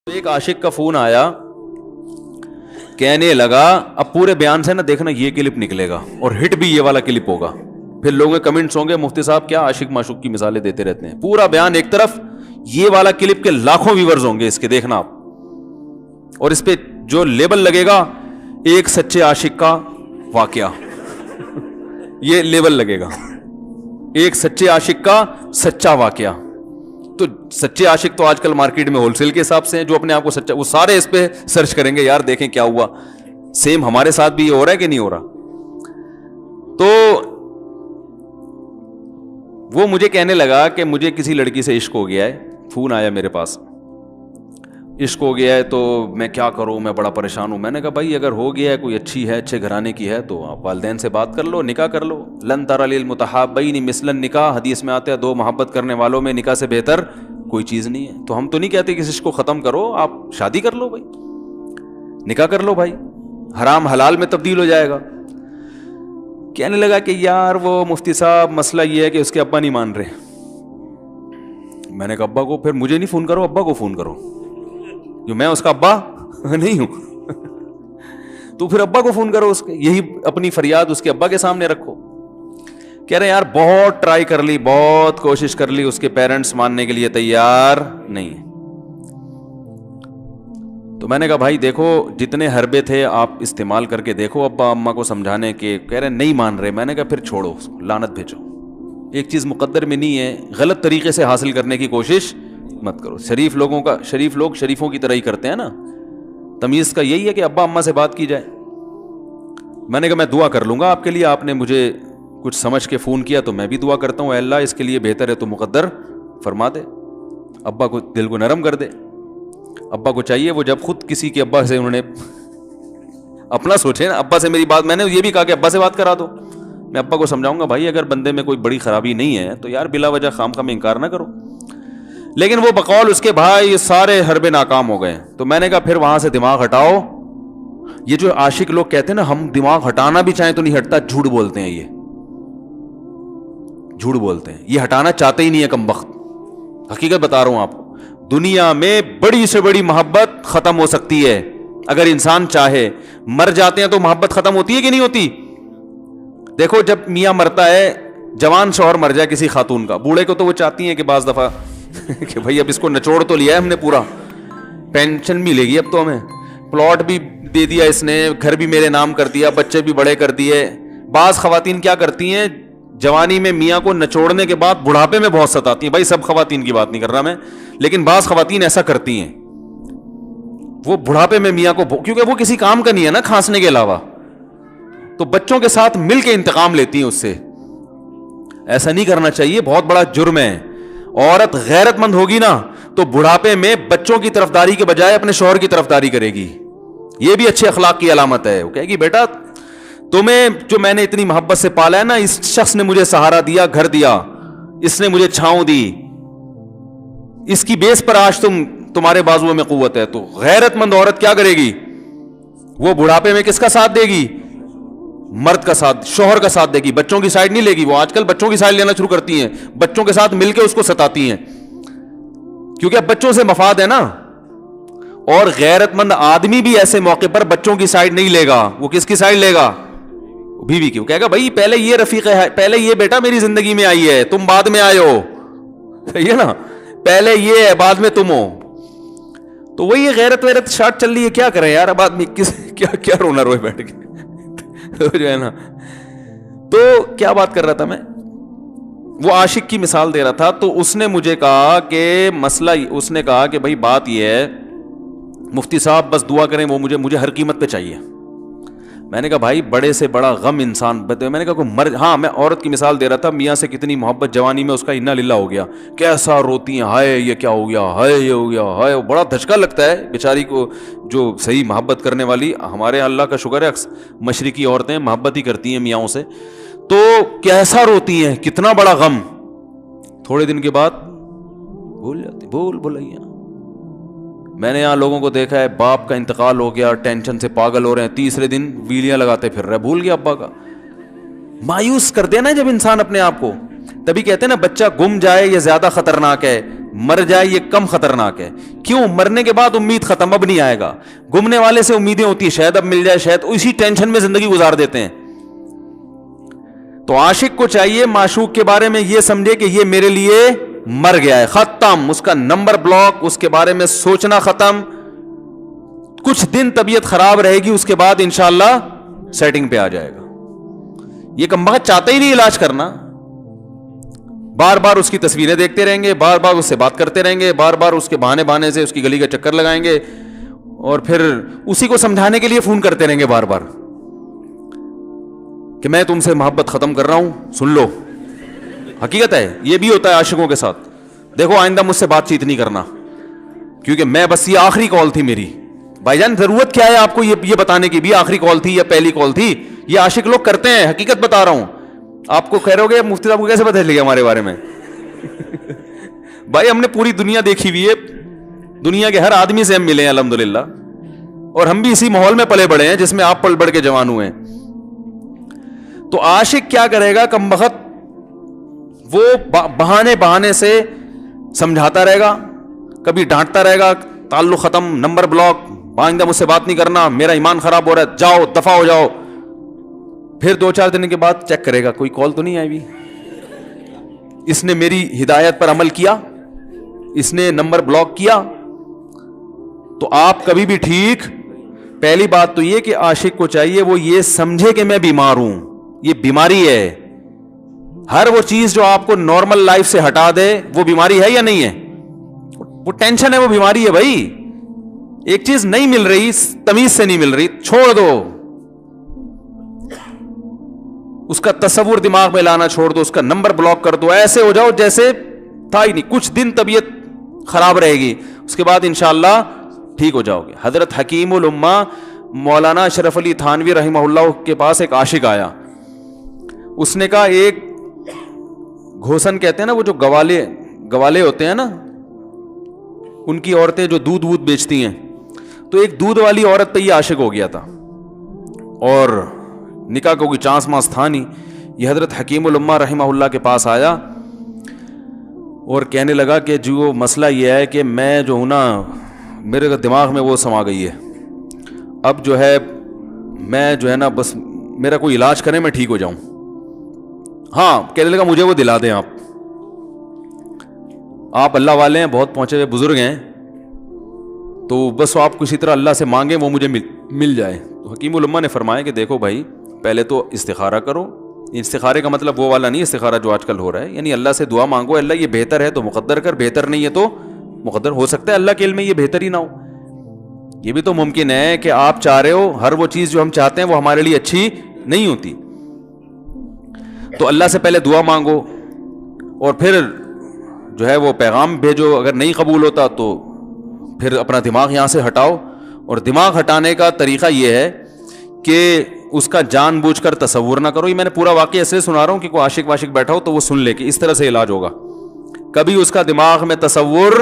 ایک عاشق کا فون آیا, کہنے لگا اب پورے بیان سے نا دیکھنا یہ کلپ نکلے گا اور ہٹ بھی یہ والا کلپ ہوگا. پھر لوگوں کے کمنٹس ہوں گے مفتی صاحب کیا عاشق معشوق کی مثالیں دیتے رہتے ہیں. پورا بیان ایک طرف, یہ والا کلپ کے لاکھوں ویورز ہوں گے اس کے, دیکھنا آپ. اور اس پہ جو لیبل لگے گا ایک سچے عاشق کا واقعہ, یہ لیبل لگے گا ایک سچے عاشق کا سچا واقعہ. تو سچے عاشق تو آج کل مارکیٹ میں ہول سیل کے حساب سے ہیں, جو اپنے آپ کو سچا, وہ سارے اس پہ سرچ کریں گے یار دیکھیں کیا ہوا. سیم ہمارے ساتھ بھی یہ ہو رہا ہے کہ نہیں ہو رہا. تو وہ مجھے کہنے لگا کہ مجھے کسی لڑکی سے عشق ہو گیا ہے, فون آیا میرے پاس, عشق ہو گیا ہے تو میں کیا کروں, میں بڑا پریشان ہوں. میں نے کہا بھائی اگر ہو گیا ہے, کوئی اچھی ہے, اچھے گھرانے کی ہے, تو آپ والدین سے بات کر لو, نکاح کر لو. لن تر للمتحابین مثل النکاح, حدیث میں آتا ہے دو محبت کرنے والوں میں نکاح سے بہتر کوئی چیز نہیں ہے. تو ہم تو نہیں کہتے کہ اس کو ختم کرو, آپ شادی کر لو بھائی, نکاح کر لو بھائی, حرام حلال میں تبدیل ہو جائے گا. کہنے لگا کہ یار وہ مفتی صاحب مسئلہ یہ ہے کہ اس کے ابا نہیں مان رہے. میں نے کہا ابا کو, پھر مجھے نہیں فون کرو, ابا کو فون کرو, جو میں اس کا ابا نہیں ہوں. تو پھر ابا کو فون کرو, اس کے یہی اپنی فریاد اس کے ابا کے سامنے رکھو. کہہ رہے یار بہت ٹرائی کر لی, بہت کوشش کر لی, اس کے پیرنٹس ماننے کے لیے تیار نہیں. تو میں نے کہا بھائی دیکھو جتنے حربے تھے آپ استعمال کر کے دیکھو ابا اماں کو سمجھانے کے. کہہ رہے نہیں مان رہے. میں نے کہا پھر چھوڑو, لعنت بھیجو. ایک چیز مقدر میں نہیں ہے, غلط طریقے سے حاصل کرنے کی کوشش مت کرو. شریف لوگ شریفوں کی طرح ہی کرتے ہیں نا. تمیز کا یہی ہے کہ ابا اماں سے بات کی جائے. میں نے کہا میں دعا کر لوں گا آپ کے لیے, آپ نے مجھے کچھ سمجھ کے فون کیا تو میں بھی دعا کرتا ہوں, اے اللہ اس کے لیے بہتر ہے تو مقدر فرما دے, ابا کو دل کو نرم کر دے. ابا کو چاہیے وہ جب خود کسی کے ابا سے انہوں نے اپنا سوچے نا, ابا سے میری بات, میں نے یہ بھی کہا کہ ابا سے بات کرا دو. میں ابا کو سمجھاؤں گا بھائی اگر بندے میں کوئی بڑی خرابی نہیں ہے تو یار بلا وجہ خام خواہ میں انکار نہ کرو. لیکن وہ بقول اس کے بھائی سارے حربے ناکام ہو گئے. تو میں نے کہا پھر وہاں سے دماغ ہٹاؤ. یہ جو عاشق لوگ کہتے ہیں نا ہم دماغ ہٹانا بھی چاہیں تو نہیں ہٹتا, جھوٹ بولتے ہیں, یہ جھوٹ بولتے ہیں, یہ ہٹانا چاہتے ہی نہیں ہے کم وقت. حقیقت بتا رہا ہوں آپ کو, دنیا میں بڑی سے بڑی محبت ختم ہو سکتی ہے اگر انسان چاہے. مر جاتے ہیں تو محبت ختم ہوتی ہے کہ نہیں ہوتی؟ دیکھو جب میاں مرتا ہے, جوان شوہر مر جائے کسی خاتون کا, بوڑھے کو تو وہ چاہتی ہیں کہ بعض دفعہ کہ بھائی اب اس کو نچوڑ تو لیا ہے ہم نے, پورا پینشن ملے گی اب تو ہمیں, پلاٹ بھی دے دیا اس نے, گھر بھی میرے نام کر دیا, بچے بھی بڑے کر دیے. بعض خواتین کیا کرتی ہیں, جوانی میں میاں کو نچوڑنے کے بعد بڑھاپے میں بہت ستاتی ہیں. بھائی سب خواتین کی بات نہیں کر رہا میں, لیکن بعض خواتین ایسا کرتی ہیں, وہ بڑھاپے میں میاں کو, کیونکہ وہ کسی کام کا نہیں ہے نا کھانسنے کے علاوہ, تو بچوں کے ساتھ مل کے انتقام لیتی ہیں اس سے. ایسا نہیں کرنا چاہیے, بہت بڑا جرم ہے. عورت غیرت مند ہوگی نا تو بڑھاپے میں بچوں کی طرفداری کے بجائے اپنے شوہر کی طرفداری کرے گی. یہ بھی اچھے اخلاق کی علامت ہے. وہ کہے گی بیٹا تمہیں جو میں نے اتنی محبت سے پالا ہے نا, اس شخص نے مجھے سہارا دیا, گھر دیا, اس نے مجھے چھاؤں دی, اس کی بیس پر آج تمہارے بازوؤں میں قوت ہے. تو غیرت مند عورت کیا کرے گی, وہ بڑھاپے میں کس کا ساتھ دے گی, مرد کا ساتھ, شوہر کا ساتھ دے گی, بچوں کی سائڈ نہیں لے گی. وہ آج کل بچوں کی سائڈ لینا شروع کرتی ہیں, بچوں کے ساتھ مل کے اس کو ستاتی ہیں, کیونکہ اب بچوں سے مفاد ہے نا. اور غیرت مند آدمی بھی ایسے موقع پر بچوں کی سائڈ نہیں لے گا. وہ کس کی سائڈ لے گا, بیوی کی. وہ کہے گا بھائی پہلے یہ رفیق ہے, پہلے یہ بیٹا میری زندگی میں آئی ہے, تم بعد میں آئے ہو, صحیح ہے نا, پہلے یہ ہے بعد میں تم ہو. تو وہی غیرت ویرت شارٹ چل رہی ہے, کیا کریں یار اب آدمی کیا رونا روئے بیٹھ کے جو ہے نا. تو کیا بات کر رہا تھا میں, وہ عاشق کی مثال دے رہا تھا. تو اس نے مجھے کہا کہ مسئلہ, اس نے کہا کہ بھائی بات یہ ہے مفتی صاحب بس دعا کریں, وہ مجھے ہر قیمت پہ چاہیے. میں نے کہا بھائی بڑے سے بڑا غم انسان, میں نے کہا کوئی ہاں میں عورت کی مثال دے رہا تھا, میاں سے کتنی محبت جوانی میں اس کا انا للہ ہو گیا, کیسا روتی ہیں, ہائے یہ کیا ہو گیا, ہائے یہ ہو گیا, ہائے. بڑا دھچکا لگتا ہے بیچاری کو, جو صحیح محبت کرنے والی. ہمارے اللہ کا شکر ہے مشرقی عورتیں محبت ہی کرتی ہیں میاں سے, تو کیسا روتی ہیں, کتنا بڑا غم. تھوڑے دن کے بعد بھول جاتی, بھولائیے. میں نے یہاں لوگوں کو دیکھا ہے, باپ کا انتقال ہو گیا, ٹینشن سے پاگل ہو رہے ہیں, تیسرے دن ویلیاں لگاتے پھر رہے, بھول گیا ابا کا. مایوس کر دینا جب انسان اپنے آپ کو. تبھی کہتے ہیں نا بچہ گم جائے یہ زیادہ خطرناک ہے, مر جائے یہ کم خطرناک ہے. کیوں؟ مرنے کے بعد امید ختم, اب نہیں آئے گا. گمنے والے سے امیدیں ہوتی ہیں شاید اب مل جائے, شاید اسی ٹینشن میں زندگی گزار دیتے ہیں. تو عاشق کو چاہیے معشوق کے بارے میں یہ سمجھے کہ یہ میرے لیے مر گیا ہے, ختم, اس کا نمبر بلاک, اس کے بارے میں سوچنا ختم. کچھ دن طبیعت خراب رہے گی, اس کے بعد انشاءاللہ سیٹنگ پہ آ جائے گا. یہ کمبخت چاہتا ہی نہیں علاج کرنا, بار بار اس کی تصویریں دیکھتے رہیں گے, بار بار اس سے بات کرتے رہیں گے, بار بار اس کے بہانے سے اس کی گلی کا چکر لگائیں گے, اور پھر اسی کو سمجھانے کے لیے فون کرتے رہیں گے بار بار کہ میں تم سے محبت ختم کر رہا ہوں, سن لو. حقیقت ہے, یہ بھی ہوتا ہے عاشقوں کے ساتھ. دیکھو آئندہ مجھ سے بات چیت نہیں کرنا, کیونکہ میں بس یہ آخری کال تھی میری. بھائی جان ضرورت کیا ہے آپ کو یہ بتانے کی بھی آخری کال تھی یا پہلی کال تھی؟ یہ عاشق لوگ کرتے ہیں, حقیقت بتا رہا ہوں. آپ کو کہہ رہے ہو گے مفتی صاحب کو کیسے پتہ چل گیا ہمارے بارے میں؟ بھائی ہم نے پوری دنیا دیکھی ہوئی ہے, دنیا کے ہر آدمی سے ہم ملے ہیں الحمدللہ, اور ہم بھی اسی ماحول میں پلے بڑے ہیں جس میں آپ پل بڑھ کے جوان ہوئے ہیں. تو عاشق کیا کرے گا کمبخت, وہ بہانے سے سمجھاتا رہے گا, کبھی ڈانٹتا رہے گا, تعلق ختم, نمبر بلاک, آئندہ مجھ سے بات نہیں کرنا, میرا ایمان خراب ہو رہا ہے, جاؤ دفع ہو جاؤ. پھر 2-4 دن کے بعد چیک کرے گا کوئی کال تو نہیں آئی بھی, اس نے میری ہدایت پر عمل کیا, اس نے نمبر بلاک کیا. تو آپ کبھی بھی ٹھیک. پہلی بات تو یہ کہ عاشق کو چاہیے وہ یہ سمجھے کہ میں بیمار ہوں, یہ بیماری ہے. ہر وہ چیز جو آپ کو نارمل لائف سے ہٹا دے وہ بیماری ہے یا نہیں ہے؟ وہ ٹینشن ہے, وہ بیماری ہے بھائی. ایک چیز نہیں مل رہی, تمیز سے نہیں مل رہی, چھوڑ دو, اس کا تصور دماغ میں لانا چھوڑ دو, اس کا نمبر بلاک کر دو, ایسے ہو جاؤ جیسے تھا ہی نہیں. کچھ دن طبیعت خراب رہے گی, اس کے بعد انشاءاللہ ٹھیک ہو جاؤ گے. حضرت حکیم الامہ مولانا اشرف علی تھانوی رحمہ اللہ کے پاس ایک عاشق آیا. اس نے کہا ایک گھوسن کہتے ہیں نا, وہ جو گوالے ہوتے ہیں نا, ان کی عورتیں جو دودھ بیچتی ہیں, تو ایک دودھ والی عورت پہ یہ عاشق ہو گیا تھا, اور نکاح کو کوئی چانس مانس تھا نہیں. یہ حضرت حکیم الامہ رحمہ اللہ کے پاس آیا اور کہنے لگا کہ جو مسئلہ یہ ہے کہ میں جو ہوں نا, میرے دماغ میں وہ سما گئی ہے, اب جو ہے میں جو ہے نا بس میرا کوئی علاج کریں میں ٹھیک ہو جاؤں. ہاں, کہنے لگا مجھے وہ دلا دیں آپ اللہ والے ہیں, بہت پہنچے ہوئے بزرگ ہیں, تو بس آپ کسی طرح اللہ سے مانگیں وہ مجھے مل جائے. تو حکیم الامہ نے فرمایا کہ دیکھو بھائی, پہلے تو استخارہ کرو. استخارے کا مطلب وہ والا نہیں استخارہ جو آج کل ہو رہا ہے, یعنی اللہ سے دعا مانگو, اللہ یہ بہتر ہے تو مقدر کر, بہتر نہیں ہے تو مقدر. ہو سکتا ہے اللہ کے علم میں یہ بہتر ہی نہ ہو, یہ بھی تو ممکن ہے کہ آپ چاہ رہے ہو ہر وہ چیز جو ہم چاہتے ہیں وہ ہمارے لیے اچھی نہیں ہوتی. تو اللہ سے پہلے دعا مانگو, اور پھر جو ہے وہ پیغام بھیجو. اگر نہیں قبول ہوتا تو پھر اپنا دماغ یہاں سے ہٹاؤ. اور دماغ ہٹانے کا طریقہ یہ ہے کہ اس کا جان بوجھ کر تصور نہ کرو. یہ میں نے پورا واقعہ ایسے سنا رہا ہوں کہ کوئی عاشق واشق بیٹھا ہو تو وہ سن لے کہ اس طرح سے علاج ہوگا. کبھی اس کا دماغ میں تصور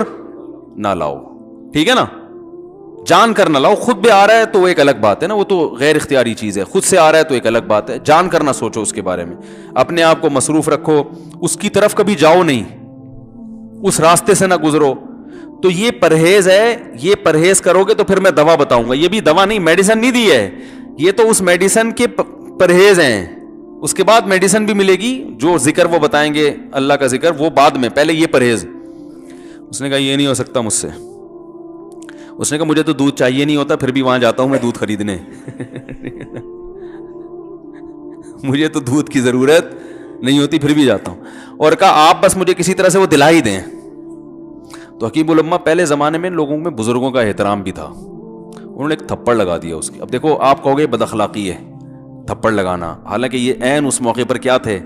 نہ لاؤ, ٹھیک ہے نا, جان کر نہ لاؤ. خود بھی آ رہا ہے تو وہ ایک الگ بات ہے نا, وہ تو غیر اختیاری چیز ہے. خود سے آ رہا ہے تو ایک الگ بات ہے, جان کر نہ سوچو اس کے بارے میں, اپنے آپ کو مصروف رکھو, اس کی طرف کبھی جاؤ نہیں, اس راستے سے نہ گزرو. تو یہ پرہیز ہے, یہ پرہیز کرو گے تو پھر میں دوا بتاؤں گا. یہ بھی دوا نہیں, میڈیسن نہیں دی ہے, یہ تو اس میڈیسن کے پرہیز ہیں. اس کے بعد میڈیسن بھی ملے گی, جو ذکر وہ بتائیں گے اللہ کا ذکر وہ بعد میں, پہلے یہ پرہیز. اس نے کہا یہ نہیں ہو سکتا مجھ سے. اس نے کہا مجھے تو دودھ چاہیے نہیں ہوتا, پھر بھی وہاں جاتا ہوں میں دودھ خریدنے. مجھے تو دودھ کی ضرورت نہیں ہوتی, پھر بھی جاتا ہوں. اور کہا آپ بس مجھے کسی طرح سے وہ دلا ہی دیں. تو حکیم الامہ پہلے زمانے میں لوگوں میں بزرگوں کا احترام بھی تھا, انہوں نے ایک تھپڑ لگا دیا اس کی. اب دیکھو آپ کہو گے بد اخلاقی ہے تھپڑ لگانا, حالانکہ یہ عین اس موقع پر کیا تھے,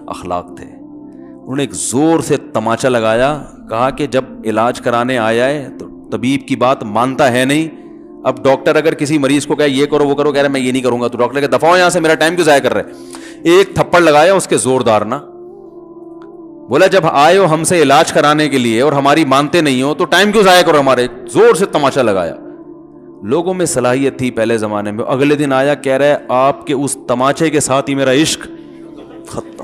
اخلاق تھے. انہوں نے ایک زور سے تماچا لگایا, کہا کہ جب علاج کرانے آیا ہے تو طبیب کی بات مانتا ہے نہیں. اب ڈاکٹر اگر کسی مریض کو کہے یہ کرو وہ کرو, کہہ رہا میں یہ نہیں کروں گا, تو ڈاکٹر کہ دفعہ ہو یہاں سے, میرا ٹائم کیوں ضائع کر رہے. ایک تھپڑ لگایا اس کے زوردار نا, بولا جب آئے ہو ہم سے علاج کرانے کے لیے اور ہماری مانتے نہیں ہو تو ٹائم کیوں ضائع کرو ہمارے. زور سے تماچا لگایا. لوگوں میں صلاحیت تھی پہلے زمانے میں. اگلے دن آیا, کہہ رہا ہے آپ کے اس تماچے کے ساتھ ہی میرا عشق ختم.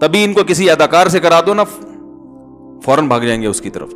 تبھی ان کو کسی اداکار سے کرا دو نا، فوراً بھاگ جائیں گے اس کی طرف.